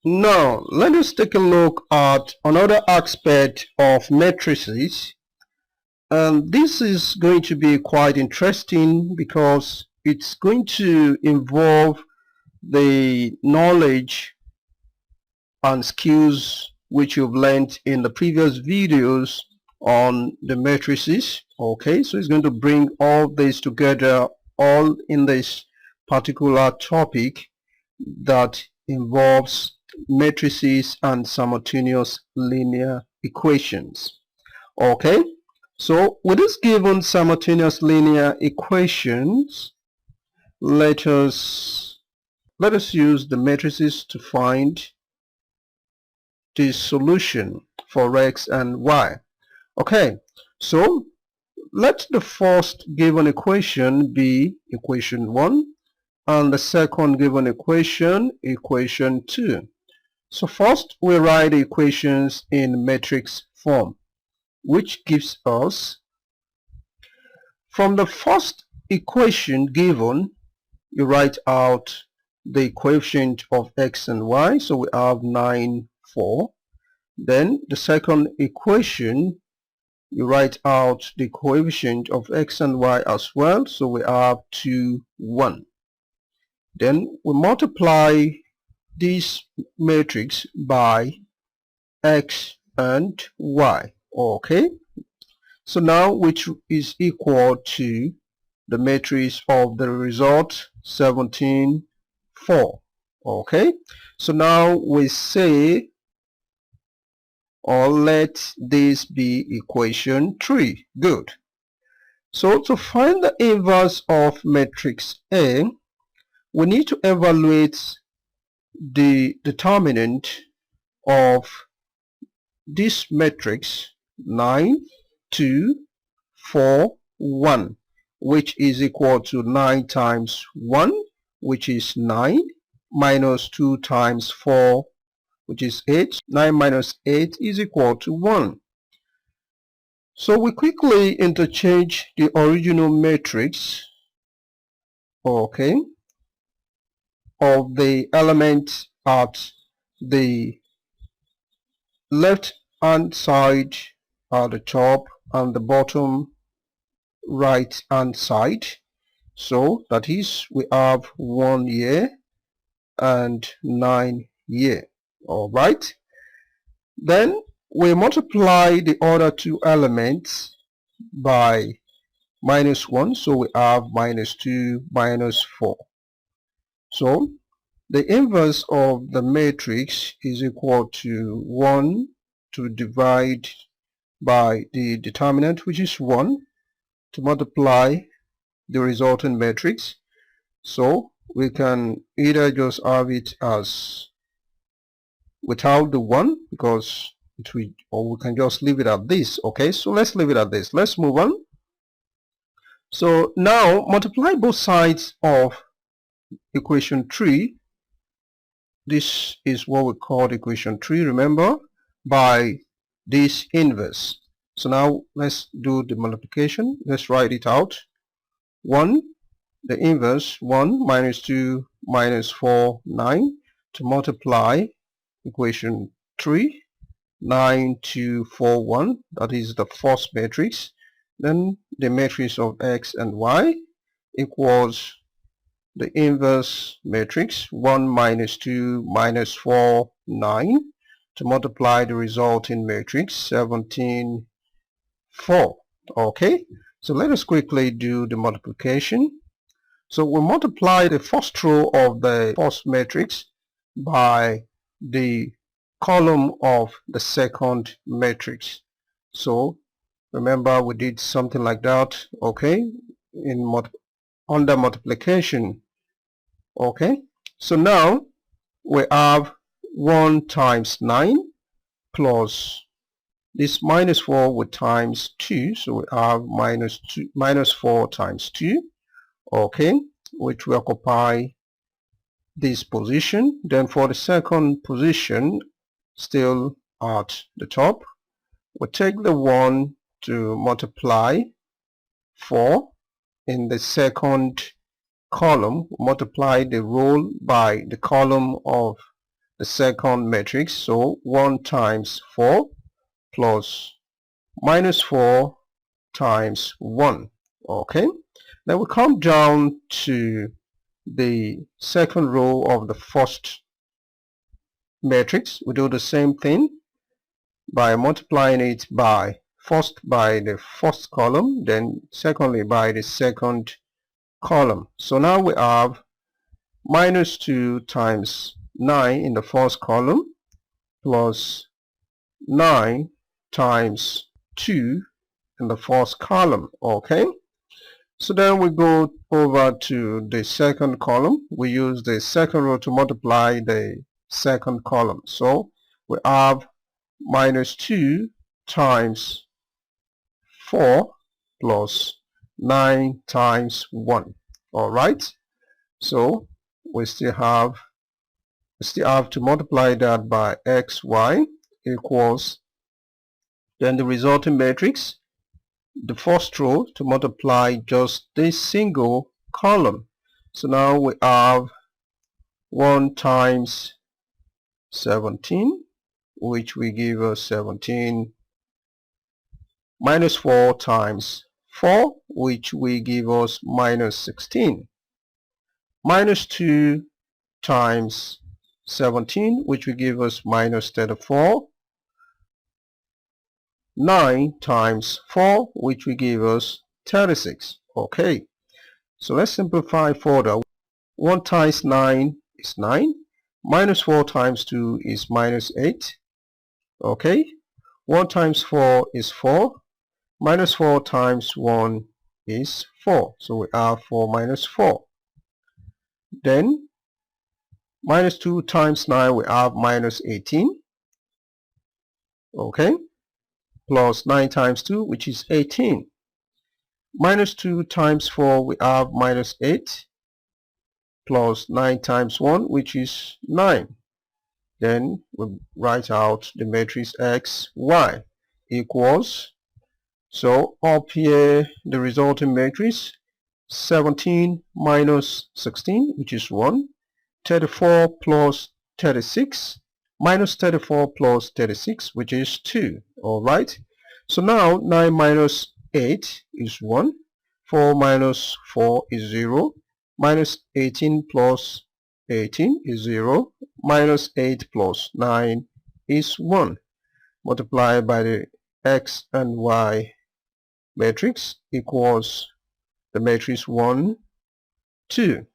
Now, let us take a look at another aspect of matrices. And this is going to be quite interesting because it's going to involve the knowledge and skills which you've learned in the previous videos on the matrices. Okay, so it's going to bring all this together, all in this particular topic that involves matrices and simultaneous linear equations. Okay, so with this given simultaneous linear equations, let us use the matrices to find the solution for x and y. Okay, so let the first given equation be equation 1 and the second given equation 2. So first we write the equations in matrix form, which gives us, from the first equation given, you write out the coefficient of x and y, so we have 9, 4. Then the second equation, you write out the coefficient of x and y as well, so we have 2, 1. Then we multiply this matrix by x and y. Okay, so now which is equal to the matrix of the result 17, 4. Okay, so now we say, or let this be equation 3. Good. So to find the inverse of matrix A, we need to evaluate the determinant of this matrix 9, 2, 4, 1, which is equal to 9 times 1, which is 9, minus 2 times 4, which is 8. 9 minus 8 is equal to 1. So we quickly interchange the original matrix, okay, of the elements at the left hand side at the top and the bottom right hand side. So that is, we have 1 here and 9 here. All right, then we multiply the other two elements by minus 1, so we have minus 2, minus 4. So the inverse of the matrix is equal to 1 to divide by the determinant, which is 1, to multiply the resultant matrix. So we can either just have it as without the 1, because it will, or we can just leave it at this. Okay, so let's leave it at this. Let's move on. So now multiply both sides of equation 3. This is what we call equation 3, remember, by this inverse. So now let's do the multiplication. Let's write it out. 1, the inverse, 1 minus 2 minus 4, 9, to multiply equation 3, 9, 2, 4, 1, that is the first matrix. Then the matrix of x and y equals the inverse matrix 1 minus 2 minus 4, 9, to multiply the resulting matrix 17, 4. Okay, so let us quickly do the multiplication. So we multiply the first row of the first matrix by the column of the second matrix. So remember, we did something like that, okay, in under multiplication. Okay, so now we have 1 times 9 plus this minus 4 with times 2, so we have minus 4 times 2, okay, which will occupy this position. Then for the second position, still at the top, we take the 1 to multiply 4 in the second column, multiply the row by the column of the second matrix. So 1 times 4 plus minus 4 times 1. Okay, then we come down to the second row of the first matrix. We do the same thing by multiplying it by first by the first column, then secondly by the second column. So now we have minus 2 times 9 in the first column plus 9 times 2 in the first column. Okay, so then we go over to the second column. We use the second row to multiply the second column. So we have minus 2 times 4 plus 9 times 1. All right, so we still have to multiply that by xy equals, then the resulting matrix, the first row to multiply just this single column. So now we have 1 times 17, which will give us 17, minus 4 times 4, which will give us minus 16, minus 2 times 17, which will give us minus 34, 9 times 4, which will give us 36. Okay, so let's simplify further. 1 times 9 is 9, minus 4 times 2 is minus 8. Okay, 1 times 4 is 4, minus 4 times 1 is 4. So we have 4 minus 4. Then minus 2 times 9, we have minus 18. Okay, plus 9 times 2, which is 18. Minus 2 times 4, we have minus 8, plus 9 times 1, which is 9. Then we write out the matrix x, y equals, so up here the resulting matrix, 17 minus 16, which is 1, 34 plus 36, minus 34 plus 36, which is 2. Alright, so now 9 minus 8 is 1, 4 minus 4 is 0, minus 18 plus 18 is 0, minus 8 plus 9 is 1. Multiplied by the x and y matrix equals the matrix 1, 2.